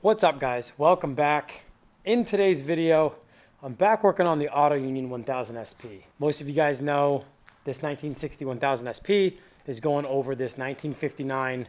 What's up, guys? Welcome back. In today's video, I'm back working on the Auto Union 1000 SP. Most of you guys know this 1960 1000 SP is going over this 1959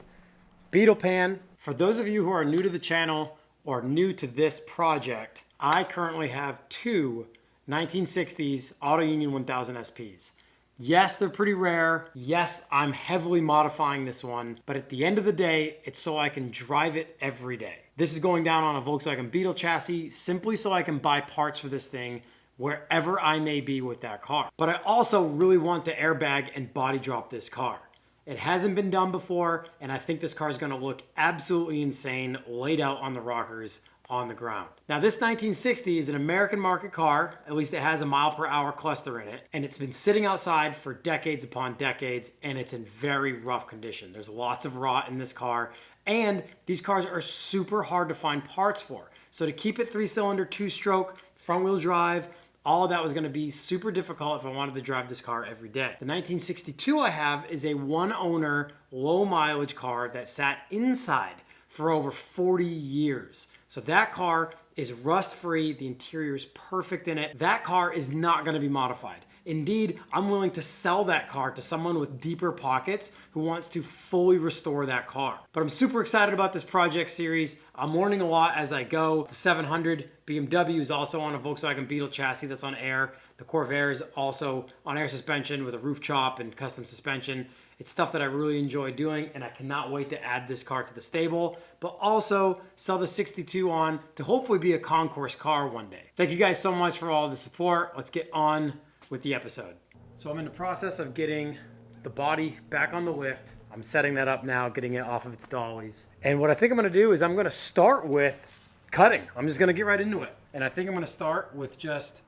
Beetle pan. For those of you who are new to the channel or new to this project, I currently have two 1960s Auto Union 1000 SPs. Yes, they're pretty rare. Yes, I'm heavily modifying this one, but at the end of the day, it's so I can drive it every day. This is going down on a Volkswagen Beetle chassis simply so I can buy parts for this thing wherever I may be with that car. But I also really want to airbag and body drop this car. It hasn't been done before, and I think this car is going to look absolutely insane laid out on the rockers on the ground. Now, this 1960 is an American market car. At least it has a mile-per-hour cluster in it, and it's been sitting outside for decades upon decades, and it's in very rough condition. There's lots of rot in this car, and these cars are super hard to find parts for. So to keep it 3-cylinder, 2-stroke, front-wheel drive, all of that was going to be super difficult if I wanted to drive this car every day. The 1962 I have is a one-owner, low-mileage car that sat inside for over 40 years. So that car is rust-free. The interior is perfect in it. That car is not going to be modified. Indeed, I'm willing to sell that car to someone with deeper pockets who wants to fully restore that car. But I'm super excited about this project series. I'm learning a lot as I go. The 700 BMW is also on a Volkswagen Beetle chassis that's on air. The Corvair is also on air suspension with a roof chop and custom suspension. It's stuff that I really enjoy doing, and I cannot wait to add this car to the stable, but also sell the 62 on to hopefully be a concourse car one day. Thank you guys so much for all the support. Let's get on with the episode. So I'm in the process of getting the body back on the lift. I'm setting that up now, getting it off of its dollies. And what I think I'm gonna do is I'm gonna start with cutting. I'm just gonna get right into it. And I think I'm gonna start with just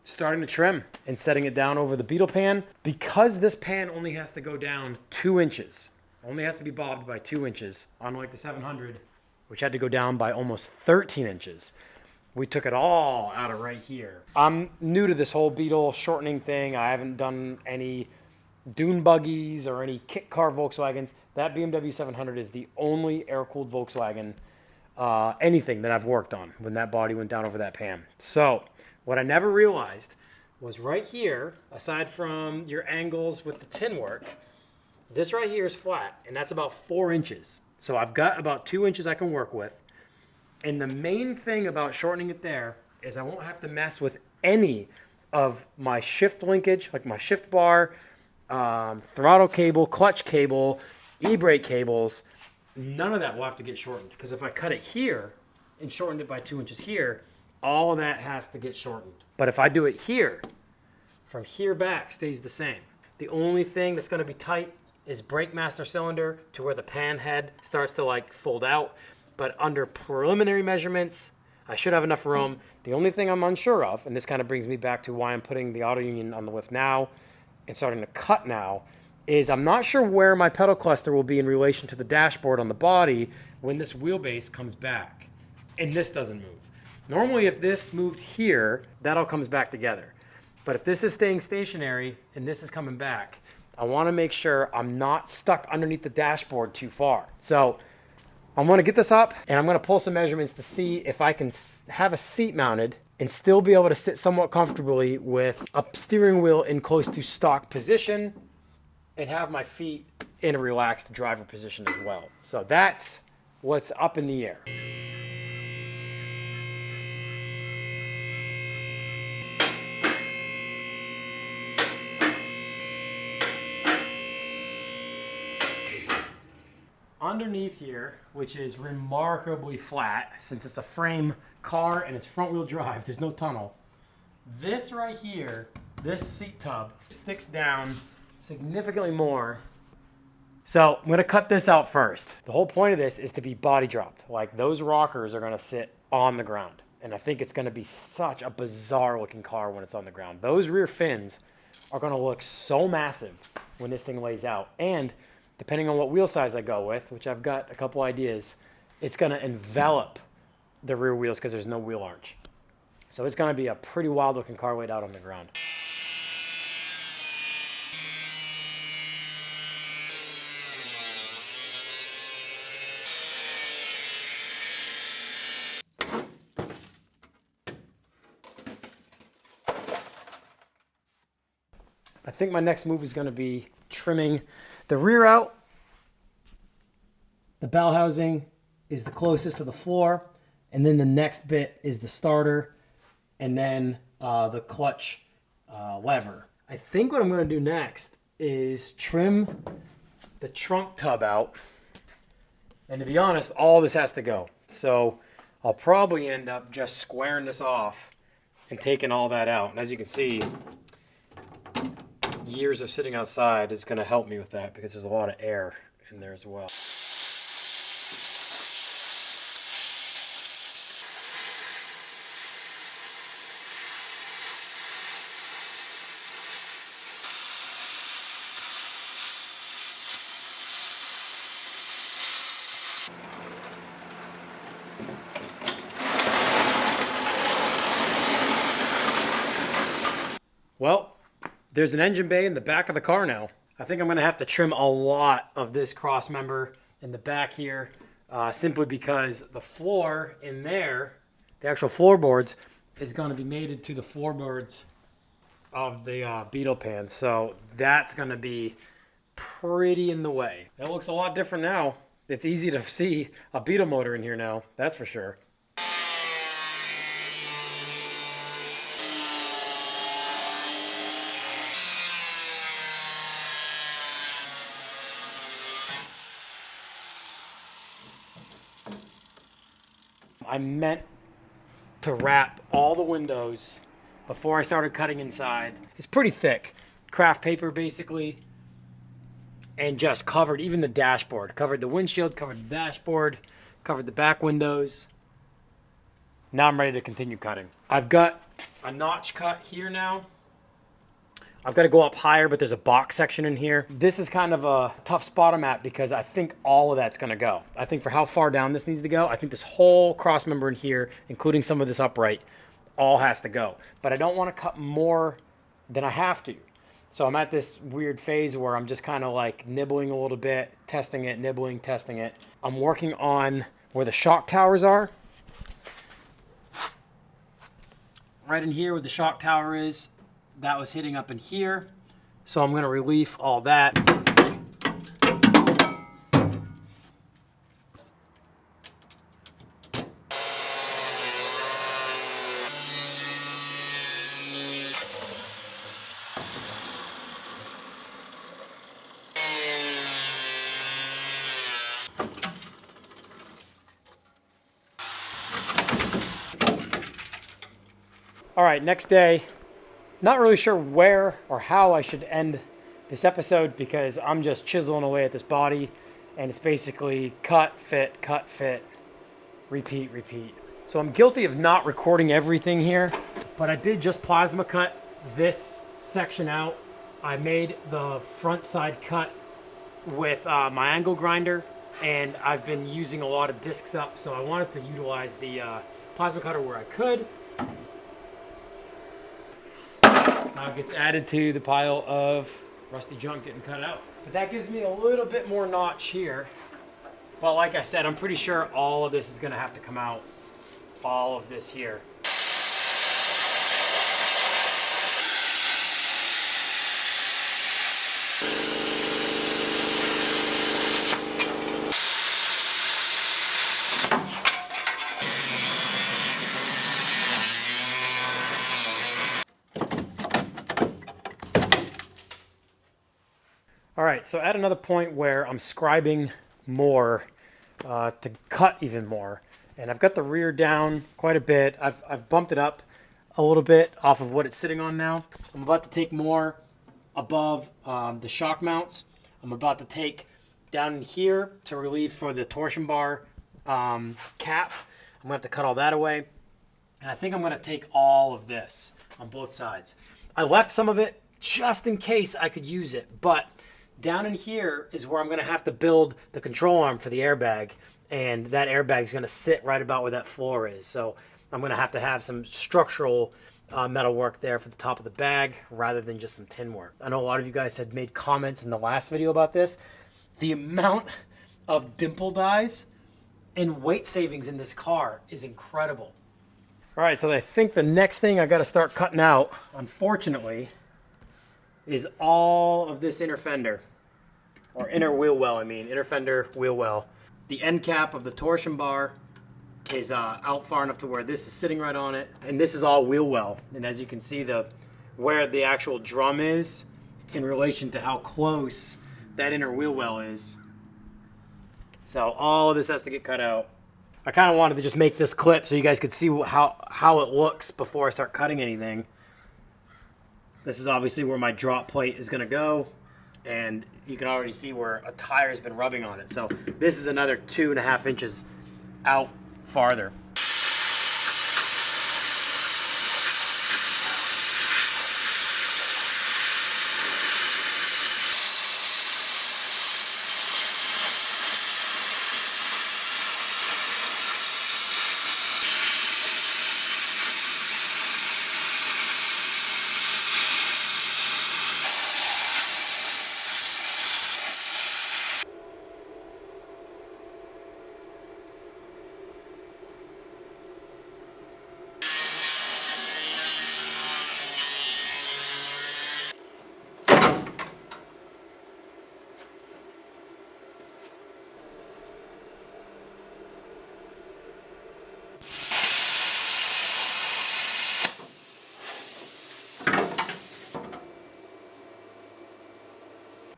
starting to trim and setting it down over the Beetle pan. Because this pan only has to go down 2 inches, only has to be bobbed by 2 inches, unlike the 700, which had to go down by almost 13 inches. We took it all out of right here. I'm new to this whole Beetle shortening thing. I haven't done any dune buggies or any kit car Volkswagens. That BMW 700 is the only air-cooled Volkswagen anything that I've worked on when that body went down over that pan. So what I never realized was right here, aside from your angles with the tin work, this right here is flat, and that's about 4 inches. So I've got about 2 inches I can work with. And the main thing about shortening it there is I won't have to mess with any of my shift linkage, like my shift bar, throttle cable, clutch cable, e-brake cables. None of that will have to get shortened, because if I cut it here and shortened it by 2 inches here, all of that has to get shortened. But if I do it here, from here back stays the same. The only thing that's going to be tight is brake master cylinder to where the pan head starts to like fold out. But under preliminary measurements, I should have enough room. The only thing I'm unsure of, and this kind of brings me back to why I'm putting the Auto Union on the lift now and starting to cut now, is I'm not sure where my pedal cluster will be in relation to the dashboard on the body when this wheelbase comes back and this doesn't move. Normally, if this moved here, that all comes back together. But if this is staying stationary and this is coming back, I want to make sure I'm not stuck underneath the dashboard too far. So I'm going to get this up, and I'm going to pull some measurements to see if I can have a seat mounted and still be able to sit somewhat comfortably with a steering wheel in close to stock position and have my feet in a relaxed driver position as well. So that's what's up in the air. Underneath here, which is remarkably flat since it's a frame car and it's front wheel drive, there's no tunnel. This right here, this seat tub sticks down significantly more. So I'm gonna cut this out first. The whole point of this is to be body dropped. Like, those rockers are gonna sit on the ground. And I think it's gonna be such a bizarre looking car when it's on the ground. Those rear fins are gonna look so massive when this thing lays out. And depending on what wheel size I go with, which I've got a couple ideas, it's going to envelop the rear wheels because there's no wheel arch. So it's going to be a pretty wild looking car laid out on the ground. I think my next move is going to be trimming the rear out. The bell housing is the closest to the floor, and then the next bit is the starter, and then the clutch lever. I think what I'm going to do next is trim the trunk tub out, and to be honest, all this has to go. So I'll probably end up just squaring this off and taking all that out. And as you can see, years of sitting outside is going to help me with that because there's a lot of air in there as well. Well, there's an engine bay in the back of the car now. I think I'm going to have to trim a lot of this cross member in the back here, simply because the floor in there, the actual floorboards, is going to be mated to the floorboards of the Beetle pan. So that's going to be pretty in the way. It looks a lot different now. It's easy to see a Beetle motor in here now, that's for sure. I meant to wrap all the windows before I started cutting inside. It's pretty thick, craft paper basically, and just covered even the dashboard. Covered the windshield, covered the dashboard, covered the back windows. Now I'm ready to continue cutting. I've got a notch cut here now. I've got to go up higher, but there's a box section in here. This is kind of a tough spot I'm at because I think all of that's going to go. I think for how far down this needs to go, I think this whole cross member in here, including some of this upright, all has to go. But I don't want to cut more than I have to. So I'm at this weird phase where I'm just kind of like nibbling a little bit, testing it, nibbling, testing it. I'm working on where the shock towers are. Right in here where the shock tower is. That was hitting up in here, so I'm going to relief all that. All right, next day. Not really sure where or how I should end this episode because I'm just chiseling away at this body and it's basically cut, fit, repeat, repeat. So I'm guilty of not recording everything here, but I did just plasma cut this section out. I made the front side cut with my angle grinder, and I've been using a lot of discs up, so I wanted to utilize the plasma cutter where I could. Now it gets added to the pile of rusty junk getting cut out. But that gives me a little bit more notch here. But like I said, I'm pretty sure all of this is going to have to come out. All of this here. All right, so at another point where I'm scribing more to cut even more, and I've got the rear down quite a bit. I've bumped it up a little bit off of what it's sitting on now. I'm about to take more above the shock mounts. I'm about to take down in here to relieve for the torsion bar cap. I'm gonna have to cut all that away. And I think I'm gonna take all of this on both sides. I left some of it just in case I could use it, but down in here is where I'm going to have to build the control arm for the airbag, and that airbag is going to sit right about where that floor is. So I'm going to have some structural metal work there for the top of the bag rather than just some tin work. I know a lot of you guys had made comments in the last video about this. The amount of dimple dies and weight savings in this car is incredible. All right, so I think the next thing I got to start cutting out, unfortunately, is all of this inner fender, or inner wheel well, inner fender wheel well. The end cap of the torsion bar is out far enough to where this is sitting right on it, and this is all wheel well. And as you can see, where the actual drum is in relation to how close that inner wheel well is. So all of this has to get cut out. I kind of wanted to just make this clip so you guys could see how it looks before I start cutting anything. This is obviously where my drop plate is going to go, and you can already see where a tire has been rubbing on it. So this is another 2.5 inches out farther.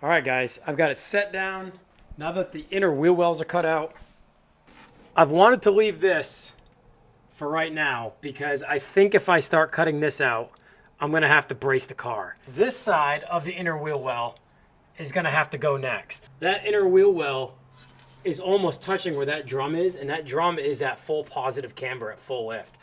All right, guys, I've got it set down. Now that the inner wheel wells are cut out, I've wanted to leave this for right now because I think if I start cutting this out, I'm going to have to brace the car. This side of the inner wheel well is going to have to go next. That inner wheel well is almost touching where that drum is, and that drum is at full positive camber, at full lift.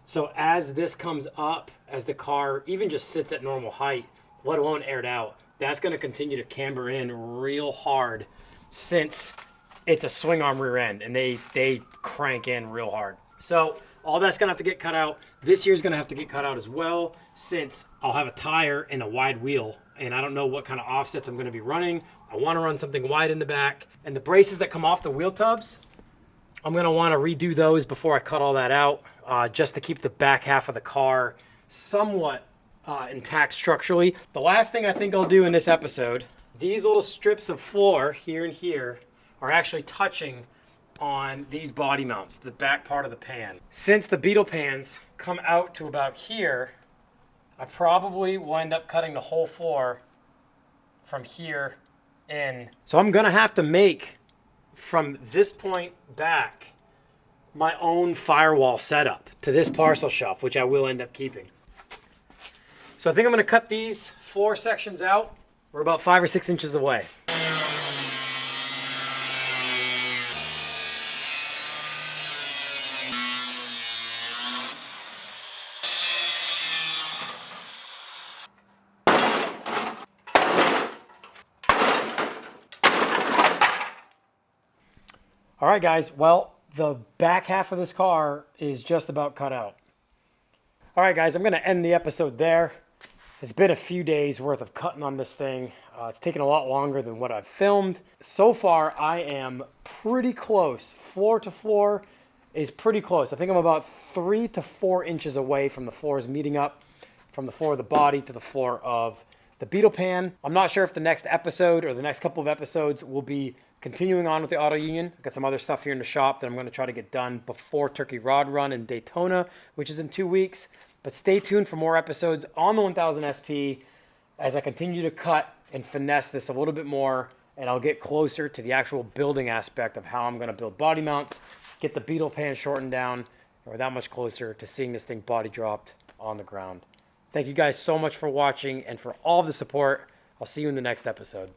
So as this comes up, as the car even just sits at normal height, let alone aired out, that's going to continue to camber in real hard since it's a swing arm rear end, and they crank in real hard. So all that's going to have to get cut out. This here's going to have to get cut out as well, since I'll have a tire and a wide wheel, and I don't know what kind of offsets I'm going to be running. I want to run something wide in the back. And the braces that come off the wheel tubs, I'm going to want to redo those before I cut all that out, just to keep the back half of the car somewhat intact structurally. The last thing I think I'll do in this episode, these little strips of floor here and here are actually touching on these body mounts, the back part of the pan. Since the Beetle pans come out to about here, I probably will end up cutting the whole floor from here in. So I'm gonna have to make, from this point back, my own firewall setup to this parcel shelf, which I will end up keeping. So I think I'm going to cut these floor sections out. We're about 5 or 6 inches away. All right, guys. Well, the back half of this car is just about cut out. All right, guys, I'm going to end the episode there. It's been a few days worth of cutting on this thing. It's taken a lot longer than what I've filmed. So far, I am pretty close. Floor to floor is pretty close. I think I'm about 3 to 4 inches away from the floors meeting up, from the floor of the body to the floor of the Beetle pan. I'm not sure if the next episode or the next couple of episodes will be continuing on with the auto union. I've got some other stuff here in the shop that I'm going to try to get done before Turkey Rod Run in Daytona, which is in 2 weeks. But stay tuned for more episodes on the 1000 SP as I continue to cut and finesse this a little bit more, and I'll get closer to the actual building aspect of how I'm going to build body mounts, get the Beetle pan shortened down, and we're that much closer to seeing this thing body dropped on the ground. Thank you guys so much for watching and for all of the support. I'll see you in the next episode.